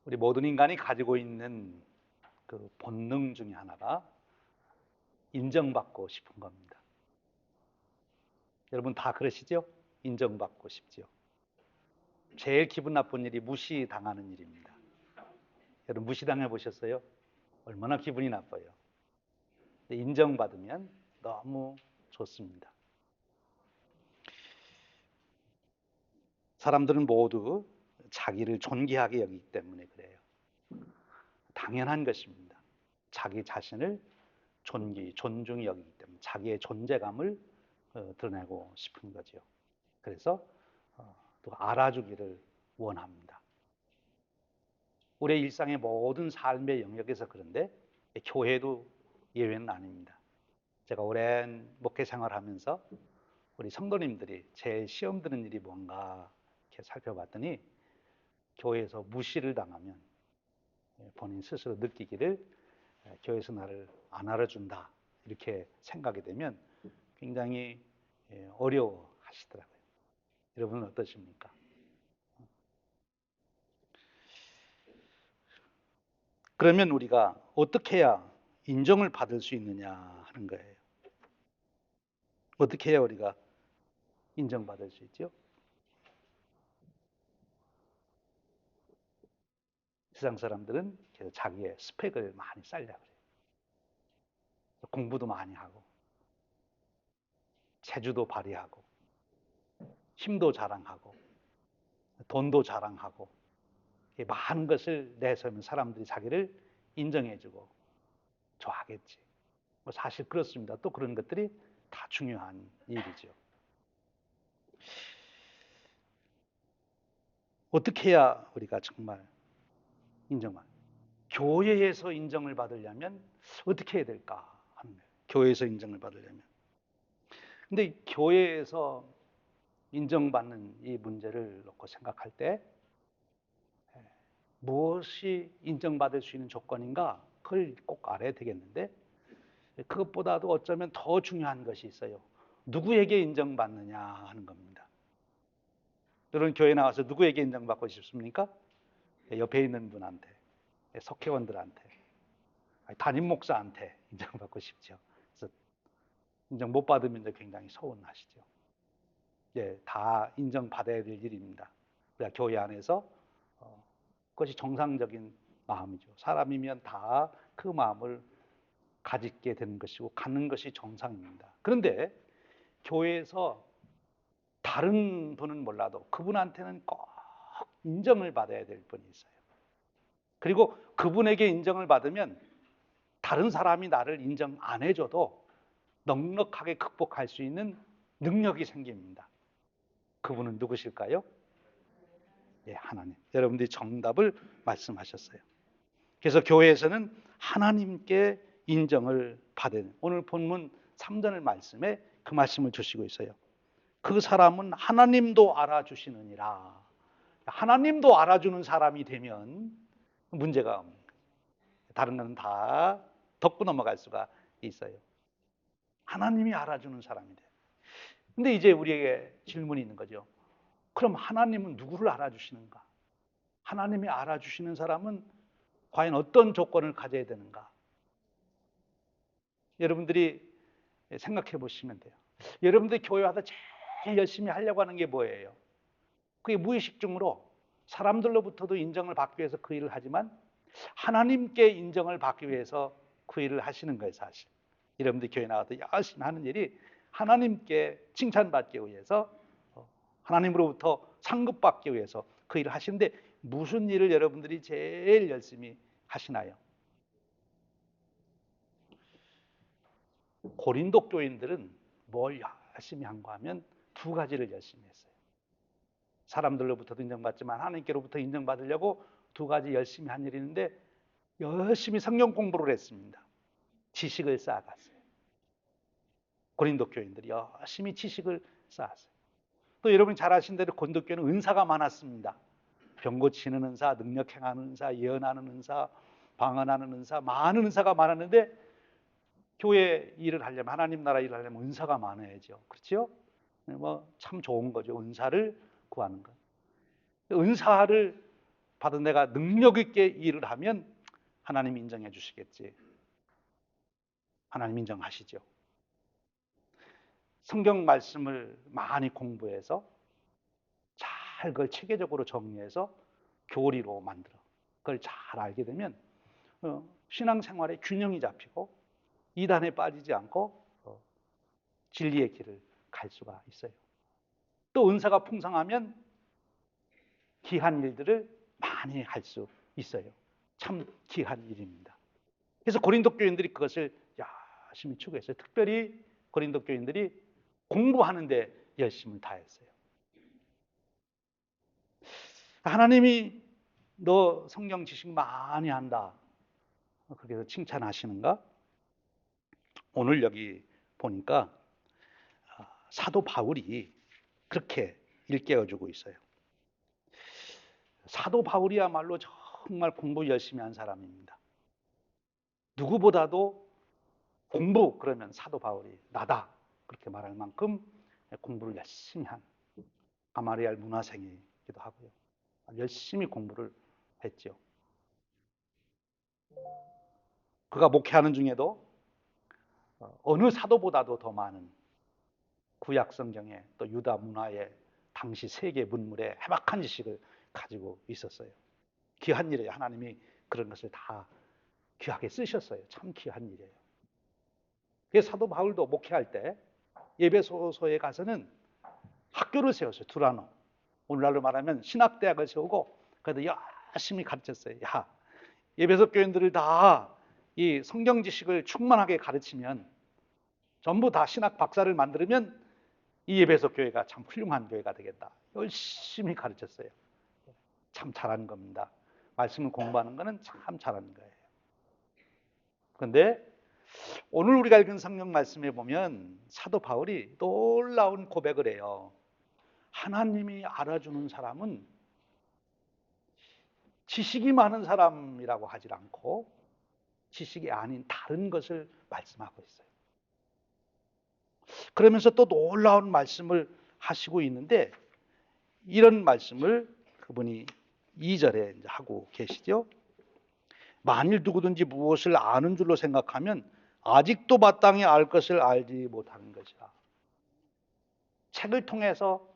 우리 모든 인간이 가지고 있는 그 본능 중에 하나가 인정받고 싶은 겁니다. 여러분 다 그러시죠? 인정받고 싶죠. 제일 기분 나쁜 일이 무시당하는 일입니다. 여러분 무시당해 보셨어요? 얼마나 기분이 나빠요. 인정받으면 너무 좋습니다. 사람들은 모두 자기를 존귀하게 여기기 때문에 그래요. 당연한 것입니다. 자기 자신을 존중히 여기기 때문에 자기의 존재감을 드러내고 싶은 거죠. 그래서 누가 알아주기를 원합니다. 우리의 일상의 모든 삶의 영역에서 그런데 교회도 예외는 아닙니다. 제가 오랜 목회 생활하면서 우리 성도님들이 제일 시험 드는 일이 뭔가 이렇게 살펴봤더니 교회에서 무시를 당하면 본인 스스로 느끼기를 교회에서 나를 안 알아준다 이렇게 생각이 되면 굉장히 어려워하시더라고요. 여러분은 어떠십니까? 그러면 우리가 어떻게 해야 인정을 받을 수 있느냐 하는 거예요. 어떻게 해야 우리가 인정받을 수 있죠? 세상 사람들은 그래서 자기의 스펙을 많이 쌓으려고 그래요. 공부도 많이 하고 재주도 발휘하고 힘도 자랑하고 돈도 자랑하고 많은 것을 내세우면 사람들이 자기를 인정해주고 좋아하겠지. 사실 그렇습니다. 또 그런 것들이 다 중요한 일이죠. 어떻게 해야 우리가 정말 인정을 교회에서 인정을 받으려면 어떻게 해야 될까 하는 거예요. 교회에서 인정을 받으려면. 근데 교회에서 인정받는 이 문제를 놓고 생각할 때 무엇이 인정받을 수 있는 조건인가 그걸 꼭 알아야 되겠는데 그것보다도 어쩌면 더 중요한 것이 있어요. 누구에게 인정받느냐 하는 겁니다. 여러분 교회 나와서 누구에게 인정받고 싶습니까? 옆에 있는 분한테, 석회원들한테, 담임 목사한테 인정받고 싶죠. 그래서 인정 못 받으면 굉장히 서운하시죠. 다 인정받아야 될 일입니다. 우리가 교회 안에서 그것이 정상적인 마음이죠. 사람이면 다 그 마음을 가지게 되는 것이고 갖는 것이 정상입니다. 그런데 교회에서 다른 분은 몰라도 그분한테는 꼭 인정을 받아야 될 분이 있어요. 그리고 그분에게 인정을 받으면 다른 사람이 나를 인정 안 해줘도 넉넉하게 극복할 수 있는 능력이 생깁니다. 그분은 누구실까요? 하나님. 여러분들이 정답을 말씀하셨어요. 그래서 교회에서는 하나님께 인정을 받은 오늘 본문 3절 말씀에 그 말씀을 주시고 있어요. 그 사람은 하나님도 알아주시느니라. 하나님도 알아주는 사람이 되면 문제가 없는 거예요. 다른 건 다 덮고 넘어갈 수가 있어요. 하나님이 알아주는 사람이 돼요. 근데 이제 우리에게 질문이 있는 거죠. 그럼 하나님은 누구를 알아주시는가? 하나님이 알아주시는 사람은 과연 어떤 조건을 가져야 되는가? 여러분들이 생각해 보시면 돼요. 여러분들이 교회 와서 제일 열심히 하려고 하는 게 뭐예요? 그게 무의식적으로 사람들로부터도 인정을 받기 위해서 그 일을 하지만 하나님께 인정을 받기 위해서 그 일을 하시는 거예요, 사실. 여러분들이 교회 나와서 열심히 하는 일이 하나님께 칭찬받기 위해서 하나님으로부터 상급받기 위해서 그 일을 하시는데 무슨 일을 여러분들이 제일 열심히 하시나요? 고린도 교인들은 뭘 열심히 한가 하면 두 가지를 열심히 했어요. 사람들로부터도 인정받지만 하나님께로부터 인정받으려고 두 가지 열심히 한 일이 있는데 열심히 성경 공부를 했습니다. 지식을 쌓아갔어요. 고린도 교인들이 열심히 지식을 쌓았어요. 또 여러분이 잘 아시는 대로 고린도 교회는 은사가 많았습니다. 병 고치는 은사, 능력 행하는 은사, 예언하는 은사, 방언하는 은사, 많은 은사가 많았는데 교회 일을 하려면 하나님 나라 일을 하려면 은사가 많아야죠. 그렇죠? 참 좋은 거죠. 은사를 구하는 것. 은사를 받은 내가 능력 있게 일을 하면 하나님 인정해 주시겠지. 하나님 인정하시죠. 성경 말씀을 많이 공부해서 잘 그걸 체계적으로 정리해서 교리로 만들어. 그걸 잘 알게 되면 신앙생활에 균형이 잡히고 이단에 빠지지 않고 진리의 길을 갈 수가 있어요. 또 은사가 풍성하면 귀한 일들을 많이 할 수 있어요. 참 귀한 일입니다. 그래서 고린도 교인들이 그것을 열심히 추구했어요. 특별히 고린도 교인들이 공부하는데 열심을 다했어요. 하나님이 너 성경 지식 많이 한다. 그렇게 해서 칭찬하시는가? 오늘 여기 보니까 사도 바울이 그렇게 일깨워주고 있어요. 사도 바울이야말로 정말 공부 열심히 한 사람입니다. 누구보다도 공부 그러면 사도 바울이 나다 그렇게 말할 만큼 공부를 열심히 한 가마리알 문화생이기도 하고요. 열심히 공부를 했죠. 그가 목회하는 중에도 어느 사도보다도 더 많은 구약 성경에 또 유다 문화의 당시 세계 문물에 해박한 지식을 가지고 있었어요. 귀한 일이에요. 하나님이 그런 것을 다 귀하게 쓰셨어요. 참 귀한 일이에요. 그래서 사도 바울도 목회할 때 예배소서에 가서는 학교를 세웠어요. 두라노. 오늘날로 말하면 신학대학을 세우고 그래도 열심히 가르쳤어요. 야, 예배소 교인들을 다 이 성경 지식을 충만하게 가르치면 전부 다 신학 박사를 만들면 이 예배소 교회가 참 훌륭한 교회가 되겠다. 열심히 가르쳤어요. 참 잘하는 겁니다. 말씀을 공부하는 거는 참 잘하는 거예요. 그런데 오늘 우리가 읽은 성경 말씀에 보면 사도 바울이 놀라운 고백을 해요. 하나님이 알아주는 사람은 지식이 많은 사람이라고 하질 않고 지식이 아닌 다른 것을 말씀하고 있어요. 그러면서 또 놀라운 말씀을 하시고 있는데 이런 말씀을 그분이 2절에 하고 계시죠. 만일 누구든지 무엇을 아는 줄로 생각하면 아직도 마땅히 알 것을 알지 못하는 것이라. 책을 통해서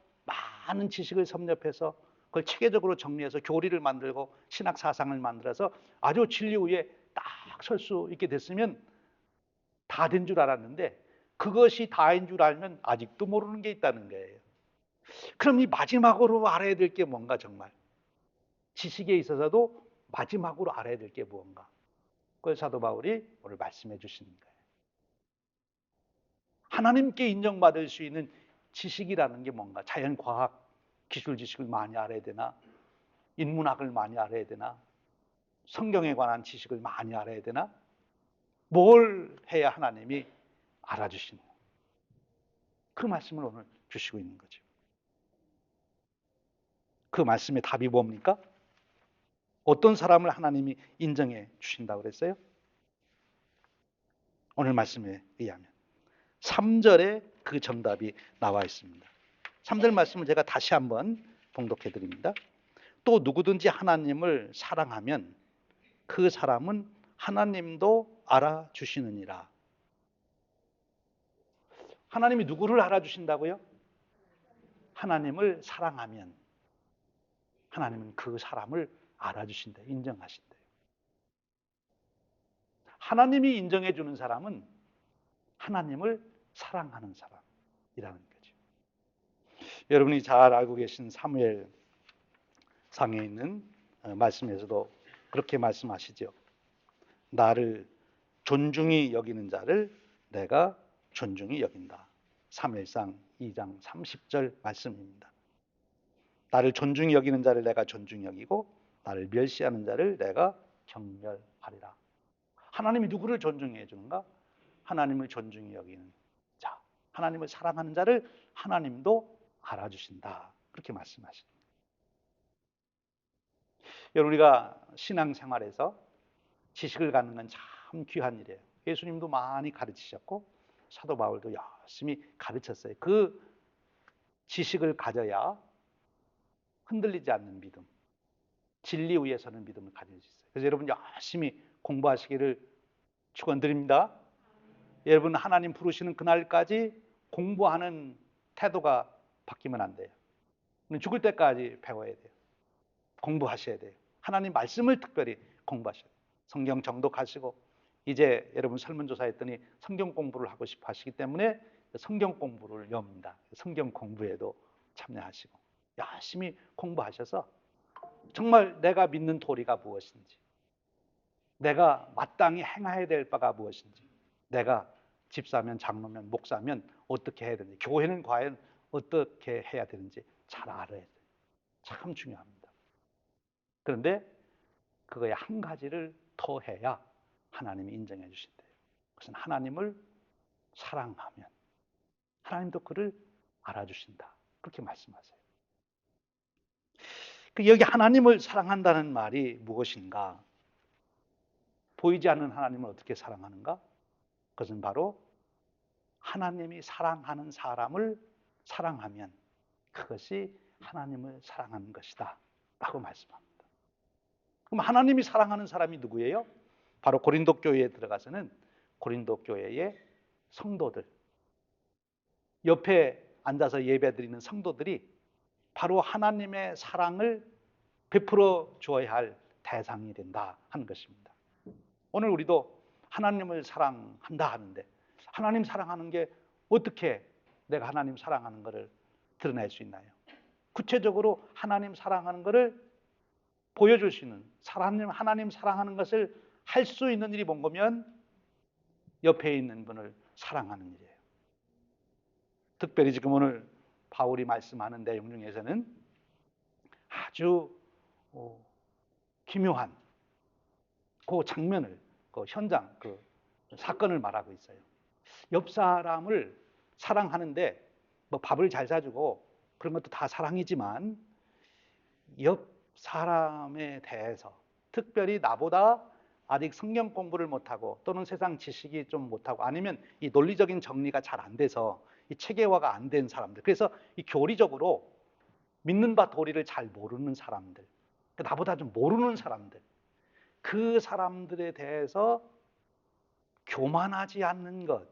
많은 지식을 섭렵해서 그걸 체계적으로 정리해서 교리를 만들고 신학 사상을 만들어서 아주 진리 위에 딱 설 수 있게 됐으면 다 된 줄 알았는데 그것이 다인 줄 알면 아직도 모르는 게 있다는 거예요. 그럼 이 마지막으로 알아야 될 게 뭔가 정말 지식에 있어서도 마지막으로 알아야 될 게 무언가. 그걸 사도 바울이 오늘 말씀해 주시는 거예요. 하나님께 인정받을 수 있는 지식이라는 게 뭔가 자연과학, 기술 지식을 많이 알아야 되나? 인문학을 많이 알아야 되나? 성경에 관한 지식을 많이 알아야 되나? 뭘 해야 하나님이 알아주시는 그 말씀을 오늘 주시고 있는 거죠. 그 말씀의 답이 뭡니까? 어떤 사람을 하나님이 인정해 주신다고 그랬어요? 오늘 말씀에 의하면 3절에 그 정답이 나와 있습니다. 3절 말씀을 제가 다시 한번 봉독해 드립니다. 또 누구든지 하나님을 사랑하면 그 사람은 하나님도 알아주시느니라. 하나님이 누구를 알아주신다고요? 하나님을 사랑하면 하나님은 그 사람을 알아주신다, 인정하신다. 하나님이 인정해 주는 사람은 하나님을 사랑하는 사람이라는 거죠. 여러분이 잘 알고 계신 사무엘 상에 있는 말씀에서도 그렇게 말씀하시죠. 나를 존중히 여기는 자를 내가 존중히 여긴다. 사무엘상 2장 30절 말씀입니다. 나를 존중히 여기는 자를 내가 존중히 여기고 나를 멸시하는 자를 내가 경멸하리라. 하나님이 누구를 존중해 주는가? 하나님을 존중히 여기는 자, 하나님을 사랑하는 자를 하나님도 알아주신다. 그렇게 말씀하십니다. 여러분, 우리가 신앙생활에서 지식을 갖는 건 참 귀한 일이에요. 예수님도 많이 가르치셨고 사도 바울도 열심히 가르쳤어요. 그 지식을 가져야 흔들리지 않는 믿음, 진리 위에 서는 믿음을 가질 수 있어요. 그래서 여러분 열심히 공부하시기를 축원드립니다. 여러분 하나님 부르시는 그날까지 공부하는 태도가 바뀌면 안 돼요. 죽을 때까지 배워야 돼요. 공부하셔야 돼요. 하나님 말씀을 특별히 공부하셔야 돼요. 성경 정독하시고 이제 여러분 설문조사했더니 성경 공부를 하고 싶어 하시기 때문에 성경 공부를 엽니다. 성경 공부에도 참여하시고 열심히 공부하셔서 정말 내가 믿는 도리가 무엇인지, 내가 마땅히 행해야 될 바가 무엇인지, 내가 집사면 장로면 목사면 어떻게 해야 되는지, 교회는 과연 어떻게 해야 되는지 잘 알아야 돼요. 참 중요합니다. 그런데 그거에 한 가지를 더 해야 하나님이 인정해 주신대요. 그것은 하나님을 사랑하면 하나님도 그를 알아주신다. 그렇게 말씀하세요. 여기 하나님을 사랑한다는 말이 무엇인가? 보이지 않는 하나님을 어떻게 사랑하는가? 그것은 바로 하나님이 사랑하는 사람을 사랑하면 그것이 하나님을 사랑하는 것이다 라고 말씀합니다. 그럼 하나님이 사랑하는 사람이 누구예요? 바로 고린도 교회에 들어가서는 고린도 교회의 성도들, 옆에 앉아서 예배드리는 성도들이 바로 하나님의 사랑을 베풀어 주어야 할 대상이 된다 하는 것입니다. 오늘 우리도 하나님을 사랑한다 하는데 하나님 사랑하는 게 어떻게 내가 하나님 사랑하는 것을 드러낼 수 있나요? 구체적으로 하나님 사랑하는 것을 보여줄 수 있는, 하나님 사랑하는 것을 할 수 있는 일이 뭔가면 옆에 있는 분을 사랑하는 일이에요. 특별히 지금 오늘 바울이 말씀하는 내용 중에서는 아주 기묘한 그 장면을, 그 현장, 그 사건을 말하고 있어요. 옆 사람을 사랑하는데 뭐 밥을 잘 사주고 그런 것도 다 사랑이지만 옆 사람에 대해서 특별히 나보다 아직 성경 공부를 못하고 또는 세상 지식이 좀 못하고 아니면 이 논리적인 정리가 잘 안 돼서 이 체계화가 안 된 사람들, 그래서 이 교리적으로 믿는 바 도리를 잘 모르는 사람들, 나보다 좀 모르는 사람들, 그 사람들에 대해서 교만하지 않는 것,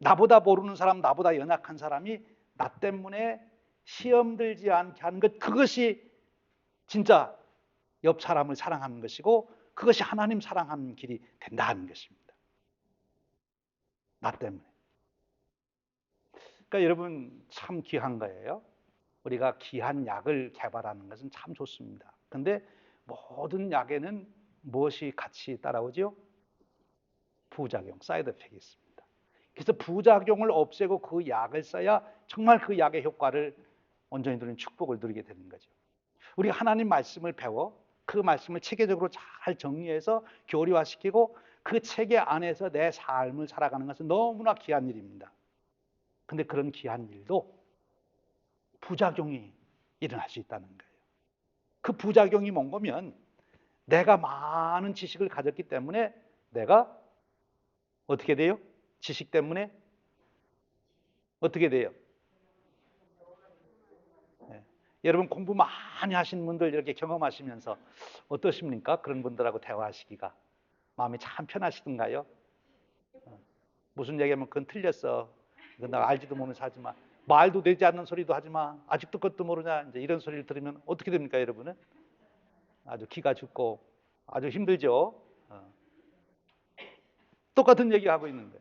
나보다 모르는 사람, 나보다 연약한 사람이 나 때문에 시험 들지 않게 하는 것, 그것이 진짜 옆 사람을 사랑하는 것이고 그것이 하나님 사랑하는 길이 된다는 것입니다. 나 때문에. 그러니까 여러분 참 귀한 거예요. 우리가 귀한 약을 개발하는 것은 참 좋습니다. 그런데 모든 약에는 무엇이 같이 따라오죠? 부작용, 사이드 에펙이 있습니다. 그래서 부작용을 없애고 그 약을 써야 정말 그 약의 효과를 온전히 누리는 축복을 누리게 되는 거죠. 우리가 하나님 말씀을 배워 그 말씀을 체계적으로 잘 정리해서 교리화시키고 그 체계 안에서 내 삶을 살아가는 것은 너무나 귀한 일입니다. 근데 그런 귀한 일도 부작용이 일어날 수 있다는 거예요. 그 부작용이 뭔가면 내가 많은 지식을 가졌기 때문에 내가 어떻게 돼요? 지식 때문에 어떻게 돼요? 네. 여러분 공부 많이 하신 분들 이렇게 경험하시면서 어떠십니까? 그런 분들하고 대화하시기가 마음이 참 편하시던가요? 무슨 얘기하면 그건 틀렸어. 이건 나 알지도 모르면서 하지 마. 말도 되지 않는 소리도 하지 마. 아직도 그것도 모르냐. 이제 이런 소리를 들으면 어떻게 됩니까, 여러분은? 아주 기가 죽고 아주 힘들죠. 똑같은 얘기하고 있는 거예요.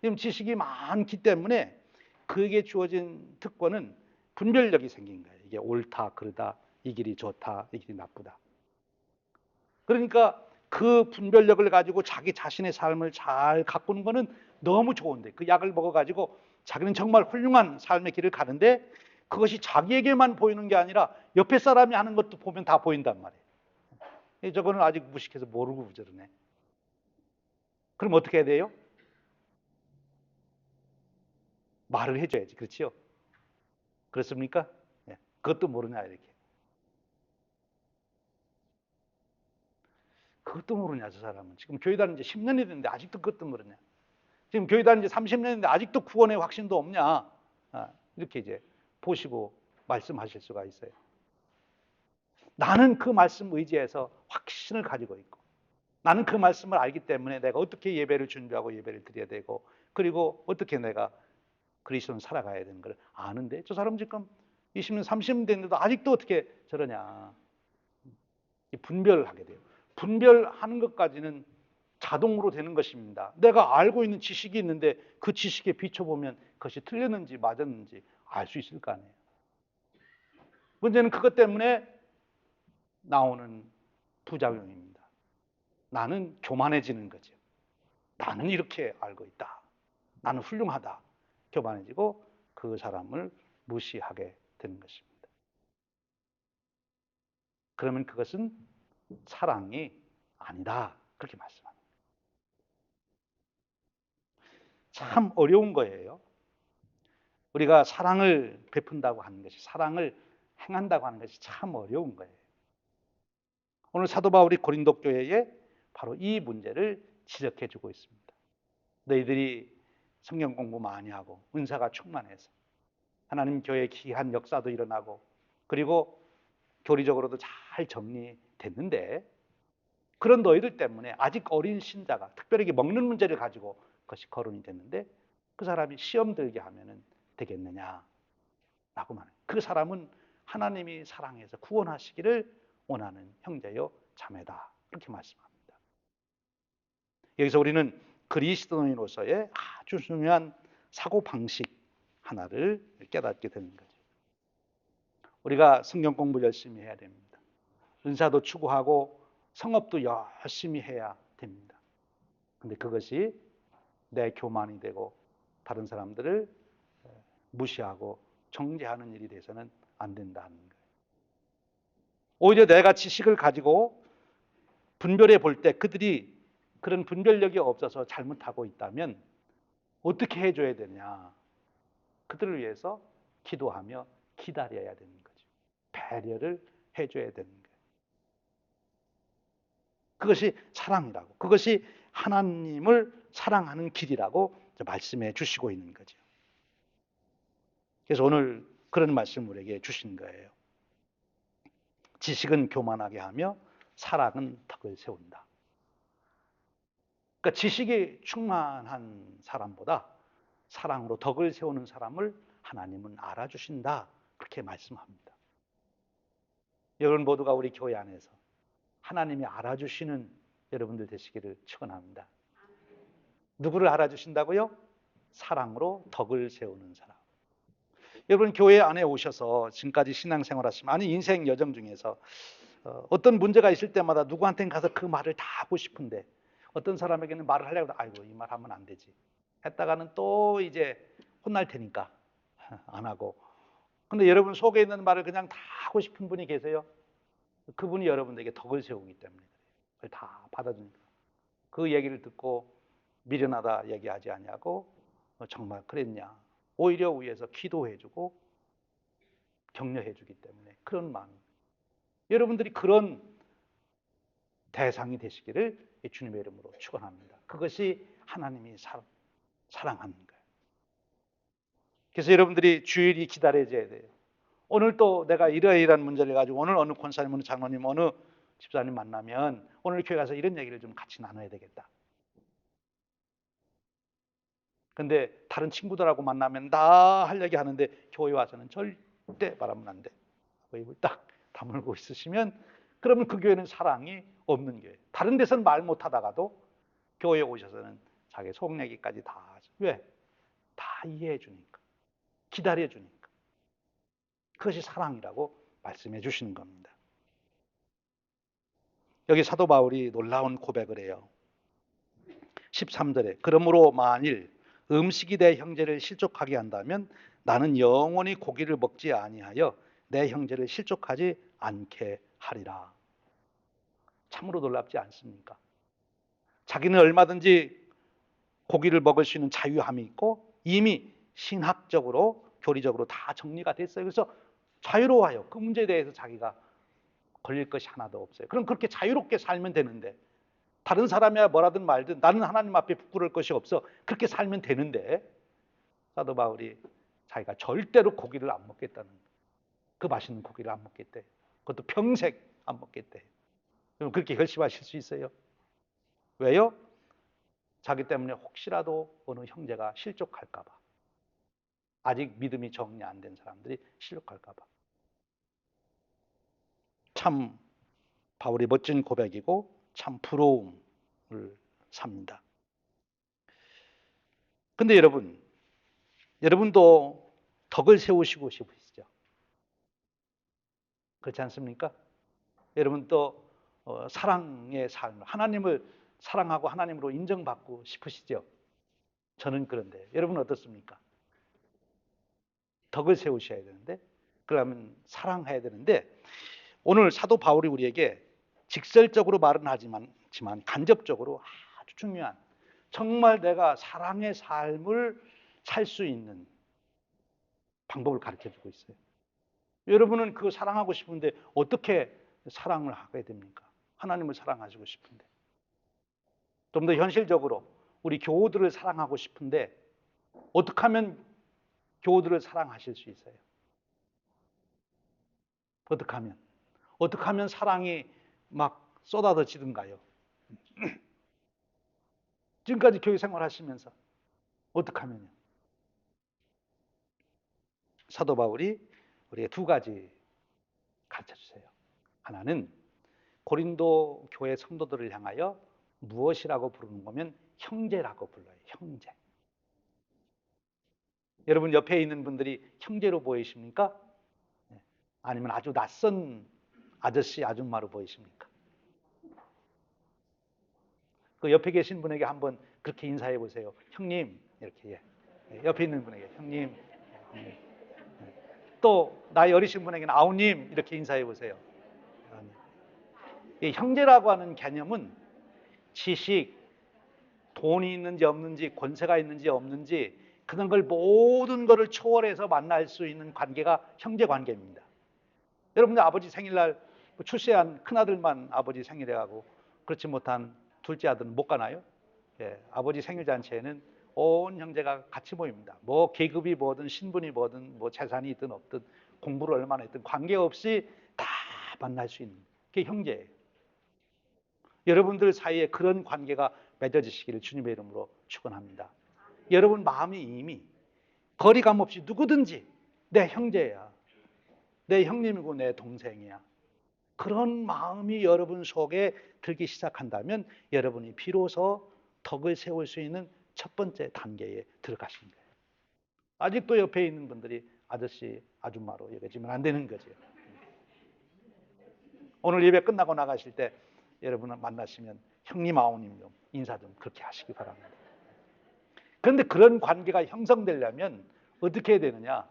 지금 지식이 많기 때문에 그에게 주어진 특권은 분별력이 생긴 거예요. 이게 옳다, 그르다, 이 길이 좋다, 이 길이 나쁘다. 그러니까 그 분별력을 가지고 자기 자신의 삶을 잘 가꾸는 거는 너무 좋은데 그 약을 먹어가지고 자기는 정말 훌륭한 삶의 길을 가는데 그것이 자기에게만 보이는 게 아니라 옆에 사람이 하는 것도 보면 다 보인단 말이에요. 저거는 아직 무식해서 모르고 저러네. 그럼 어떻게 해야 돼요? 말을 해줘야지. 그렇지요? 그렇습니까? 네. 그것도 모르냐 이렇게. 그것도 모르냐 저 사람은. 지금 교회 다닌 지 10년이 됐는데 아직도 그것도 모르냐. 지금 교회 다닌 지 30년인데 아직도 구원의 확신도 없냐. 이렇게 이제 보시고 말씀하실 수가 있어요. 나는 그 말씀 의지해서 확신을 가지고 있고, 나는 그 말씀을 알기 때문에 내가 어떻게 예배를 준비하고 예배를 드려야 되고, 그리고 어떻게 내가 그리스도는 살아가야 되는 걸 아는데, 저 사람 지금 20년, 30년 됐는데도 아직도 어떻게 저러냐. 분별을 하게 돼요. 분별하는 것까지는 자동으로 되는 것입니다. 내가 알고 있는 지식이 있는데 그 지식에 비춰보면 그것이 틀렸는지 맞았는지 알 수 있을 거 아니에요. 문제는 그것 때문에 나오는 부작용입니다. 나는 교만해지는 거죠. 나는 이렇게 알고 있다. 나는 훌륭하다. 교만해지고 그 사람을 무시하게 되는 것입니다. 그러면 그것은 사랑이 아니다. 그렇게 말씀합니다. 참 어려운 거예요. 우리가 사랑을 베푼다고 하는 것이, 사랑을 행한다고 하는 것이 참 어려운 거예요. 오늘 사도 바울이 고린도 교회에 바로 이 문제를 지적해 주고 있습니다. 너희들이 성경 공부 많이 하고 은사가 충만해서 하나님 교회의 귀한 역사도 일어나고 그리고 교리적으로도 잘 정리됐는데, 그런 너희들 때문에 아직 어린 신자가 특별히 먹는 문제를 가지고 그것이 거론이 됐는데, 그 사람이 시험 들게 하면 되겠느냐라고 말해요. 그 사람은 하나님이 사랑해서 구원하시기를 원하는 형제요 자매다, 그렇게 말씀합니다. 여기서 우리는 그리스도인으로서의 아주 중요한 사고방식 하나를 깨닫게 되는 거죠. 우리가 성경 공부 열심히 해야 됩니다. 은사도 추구하고 성업도 열심히 해야 됩니다. 근데 그것이 내 교만이 되고 다른 사람들을 무시하고 정죄하는 일이 돼서는 안 된다는 거예요. 오히려 내가 지식을 가지고 분별해 볼 때 그들이 그런 분별력이 없어서 잘못하고 있다면 어떻게 해줘야 되냐. 그들을 위해서 기도하며 기다려야 되는 거죠. 배려를 해줘야 되는 거예요. 그것이 사랑이라고, 그것이 하나님을 사랑하는 길이라고 말씀해 주시고 있는 거죠. 그래서 오늘 그런 말씀을 우리에게 주신 거예요. 지식은 교만하게 하며 사랑은 덕을 세운다. 그러니까 지식이 충만한 사람보다 사랑으로 덕을 세우는 사람을 하나님은 알아주신다, 그렇게 말씀합니다. 여러분 모두가 우리 교회 안에서 하나님이 알아주시는 여러분들 되시기를 축원합니다. 누구를 알아주신다고요? 사랑으로 덕을 세우는 사람. 여러분 교회 안에 오셔서 지금까지 신앙생활 하시면, 아니 인생 여정 중에서 어떤 문제가 있을 때마다 누구한테는 가서 그 말을 다 하고 싶은데, 어떤 사람에게는 말을 하려고 해도 아이고 이 말 하면 안 되지 했다가는 또 이제 혼날 테니까 안 하고. 근데 여러분 속에 있는 말을 그냥 다 하고 싶은 분이 계세요. 그분이 여러분에게 덕을 세우기 때문에 그걸 다 받아주니까 그 얘기를 듣고 미련하다 얘기하지 아니하고 정말 그랬냐, 오히려 위에서 기도해주고 격려해주기 때문에 그런 마음. 여러분들이 그런 대상이 되시기를 주님의 이름으로 축원합니다. 그것이 하나님이 사랑하는 거예요. 그래서 여러분들이 주일이 기다려져야 돼요. 오늘 또 내가 이러이러한 문제를 가지고 오늘 어느 권사님, 어느 장로님, 어느 집사님 만나면 오늘 교회 가서 이런 얘기를 좀 같이 나눠야 되겠다. 근데 다른 친구들하고 만나면 다 할 얘기 하는데 교회 와서는 절대 말하면 안 돼. 입을 딱 다물고 있으시면 그러면 그 교회는 사랑이 없는 교회. 다른 데서는 말 못하다가도 교회에 오셔서는 자기 속 얘기까지 다 하죠. 왜? 다 이해해 주니까, 기다려 주니까. 그것이 사랑이라고 말씀해 주시는 겁니다. 여기 사도 바울이 놀라운 고백을 해요. 13절에 그러므로 만일 음식이 내 형제를 실족하게 한다면 나는 영원히 고기를 먹지 아니하여 내 형제를 실족하지 않게 하리라. 참으로 놀랍지 않습니까? 자기는 얼마든지 고기를 먹을 수 있는 자유함이 있고 이미 신학적으로 교리적으로 다 정리가 됐어요. 그래서 자유로워요. 그 문제에 대해서 자기가 걸릴 것이 하나도 없어요. 그럼 그렇게 자유롭게 살면 되는데, 다른 사람이야 뭐라든 말든 나는 하나님 앞에 부끄러울 것이 없어, 그렇게 살면 되는데, 사도 바울이 자기가 절대로 고기를 안 먹겠다는, 그 맛있는 고기를 안 먹겠대. 그것도 평생 안 먹겠대. 그럼 그렇게 결심하실 수 있어요? 왜요? 자기 때문에 혹시라도 어느 형제가 실족할까 봐. 아직 믿음이 정리 안 된 사람들이 실족할까 봐. 참 바울이 멋진 고백이고 참 부러움을 삽니다. 근데 여러분도 덕을 세우시고 싶으시죠? 그렇지 않습니까? 여러분도 사랑의 삶, 하나님을 사랑하고 하나님으로 인정받고 싶으시죠? 저는 그런데 여러분은 어떻습니까? 덕을 세우셔야 되는데, 그러면 사랑해야 되는데, 오늘 사도 바울이 우리에게 직설적으로 말은 하지만 간접적으로 아주 중요한, 정말 내가 사랑의 삶을 살 수 있는 방법을 가르쳐 주고 있어요. 여러분은 그 사랑하고 싶은데 어떻게 사랑을 하게 됩니까? 하나님을 사랑하시고 싶은데. 좀 더 현실적으로 우리 교우들을 사랑하고 싶은데 어떻게 하면 교우들을 사랑하실 수 있어요? 어떻게 하면 사랑이 막 쏟아져지든가요? 지금까지 교회 생활 하시면서 어떻게 하면요? 사도 바울이 우리에게 두 가지 가르쳐 주세요. 하나는 고린도 교회 성도들을 향하여 무엇이라고 부르는 거면 형제라고 불러요. 형제. 여러분 옆에 있는 분들이 형제로 보이십니까? 아니면 아주 낯선 아저씨, 아줌마로 보이십니까? 그 옆에 계신 분에게 한번 그렇게 인사해 보세요. 형님, 이렇게. 옆에 있는 분에게 형님. 또 나이 어리신 분에게는 아우님 이렇게 인사해 보세요. 이 형제라고 하는 개념은 지식, 돈이 있는지 없는지, 권세가 있는지 없는지 그런 걸 모든 것을 초월해서 만날 수 있는 관계가 형제 관계입니다. 여러분들 아버지 생일날 출세한 큰아들만 아버지 생일에 가고 그렇지 못한 둘째 아들은 못 가나요? 예, 아버지 생일 잔치에는 온 형제가 같이 모입니다. 뭐 계급이 뭐든 신분이 뭐든 뭐 재산이 있든 없든 공부를 얼마나 했든 관계없이 다 만날 수 있는 게 형제예요. 여러분들 사이에 그런 관계가 맺어지시기를 주님의 이름으로 축원합니다. 여러분 마음이 이미 거리감 없이 누구든지 내 형제야, 내 형님이고 내 동생이야. 그런 마음이 여러분 속에 들기 시작한다면 여러분이 비로소 덕을 세울 수 있는 첫 번째 단계에 들어가신 거예요. 아직도 옆에 있는 분들이 아저씨, 아줌마로 여겨지면 안 되는 거죠. 오늘 예배 끝나고 나가실 때 여러분을 만나시면 형님, 아우님 좀 인사 좀 그렇게 하시기 바랍니다. 그런데 그런 관계가 형성되려면 어떻게 해야 되느냐?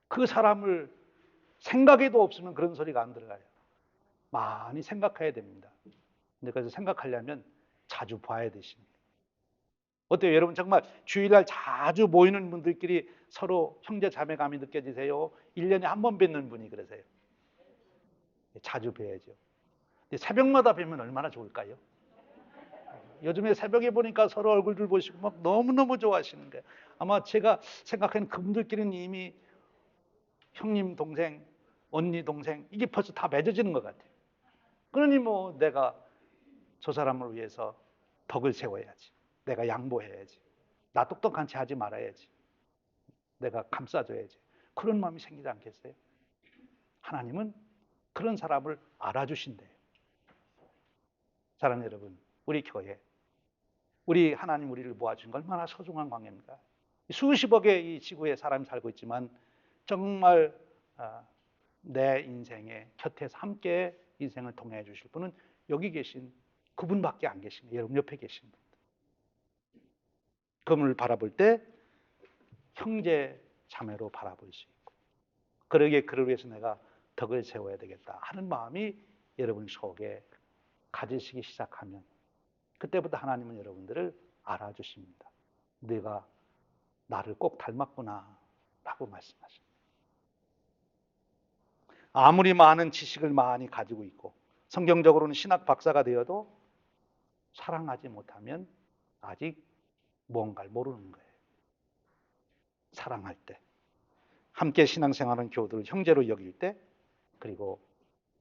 그 사람을 생각에도 없으면 그런 소리가 안 들어가요. 많이 생각해야 됩니다. 근데 그래서 생각하려면 자주 봐야 되십니다. 어때요? 여러분 정말 주일날 자주 모이는 분들끼리 서로 형제 자매감이 느껴지세요? 1년에 한 번 뵙는 분이 그러세요? 자주 뵈야죠. 새벽마다 뵈면 얼마나 좋을까요? 요즘에 새벽에 보니까 서로 얼굴들 보시고 막 너무너무 좋아하시는 거예요. 아마 제가 생각하는 그분들끼리는 이미 형님, 동생, 언니, 동생 이게 벌써 다 맺어지는 것 같아요. 그러니 뭐 내가 저 사람을 위해서 덕을 세워야지. 내가 양보해야지. 나 똑똑한 채 하지 말아야지. 내가 감싸줘야지. 그런 마음이 생기지 않겠어요? 하나님은 그런 사람을 알아주신대요. 사랑하는 여러분, 우리 교회, 우리 하나님 우리를 모아준 걸 얼마나 소중한 관계입니까? 수십억의 이 지구에 사람이 살고 있지만 정말 내 인생에 곁에서 함께 인생을 통해 주실 분은 여기 계신 그분밖에 안 계십니다. 여러분 옆에 계신 분. 그분을 바라볼 때 형제 자매로 바라볼 수 있고 그러기에 그를 위해서 내가 덕을 세워야 되겠다 하는 마음이 여러분 속에 가지시기 시작하면 그때부터 하나님은 여러분들을 알아주십니다. 네가 나를 꼭 닮았구나 라고 말씀하십니다. 아무리 많은 지식을 많이 가지고 있고 성경적으로는 신학 박사가 되어도 사랑하지 못하면 아직 뭔가를 모르는 거예요. 사랑할 때 함께 신앙생활하는 교우들을 형제로 여길 때 그리고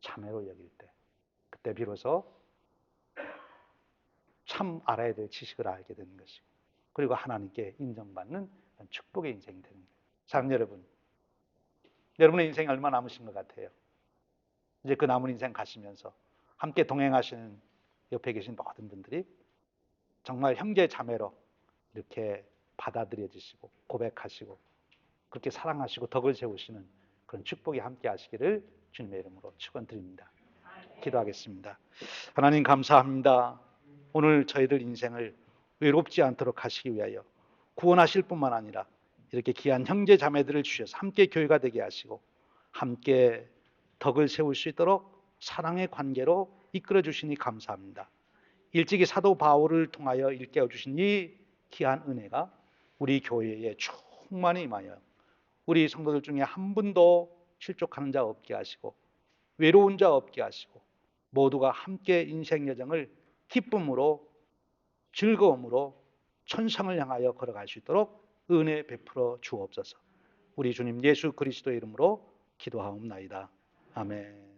자매로 여길 때, 그때 비로소 참 알아야 될 지식을 알게 되는 것이고, 그리고 하나님께 인정받는 축복의 인생이 되는 거예요. 사랑하는 여러분, 여러분의 인생이 얼마 남으신 것 같아요? 이제 그 남은 인생 가시면서 함께 동행하시는 옆에 계신 모든 분들이 정말 형제 자매로 이렇게 받아들여지시고 고백하시고 그렇게 사랑하시고 덕을 세우시는 그런 축복이 함께 하시기를 주님의 이름으로 축원드립니다. 기도하겠습니다. 하나님 감사합니다. 오늘 저희들 인생을 외롭지 않도록 하시기 위하여 구원하실 뿐만 아니라 이렇게 귀한 형제 자매들을 주셔서 함께 교회가 되게 하시고 함께 덕을 세울 수 있도록 사랑의 관계로 이끌어 주시니 감사합니다. 일찍이 사도 바울을 통하여 일깨워 주신 이 귀한 은혜가 우리 교회에 충만히 임하여 우리 성도들 중에 한 분도 실족하는 자 없게 하시고 외로운 자 없게 하시고 모두가 함께 인생 여정을 기쁨으로 즐거움으로 천상을 향하여 걸어갈 수 있도록 은혜 베풀어 주옵소서. 우리 주님 예수 그리스도의 이름으로 기도하옵나이다. 아멘.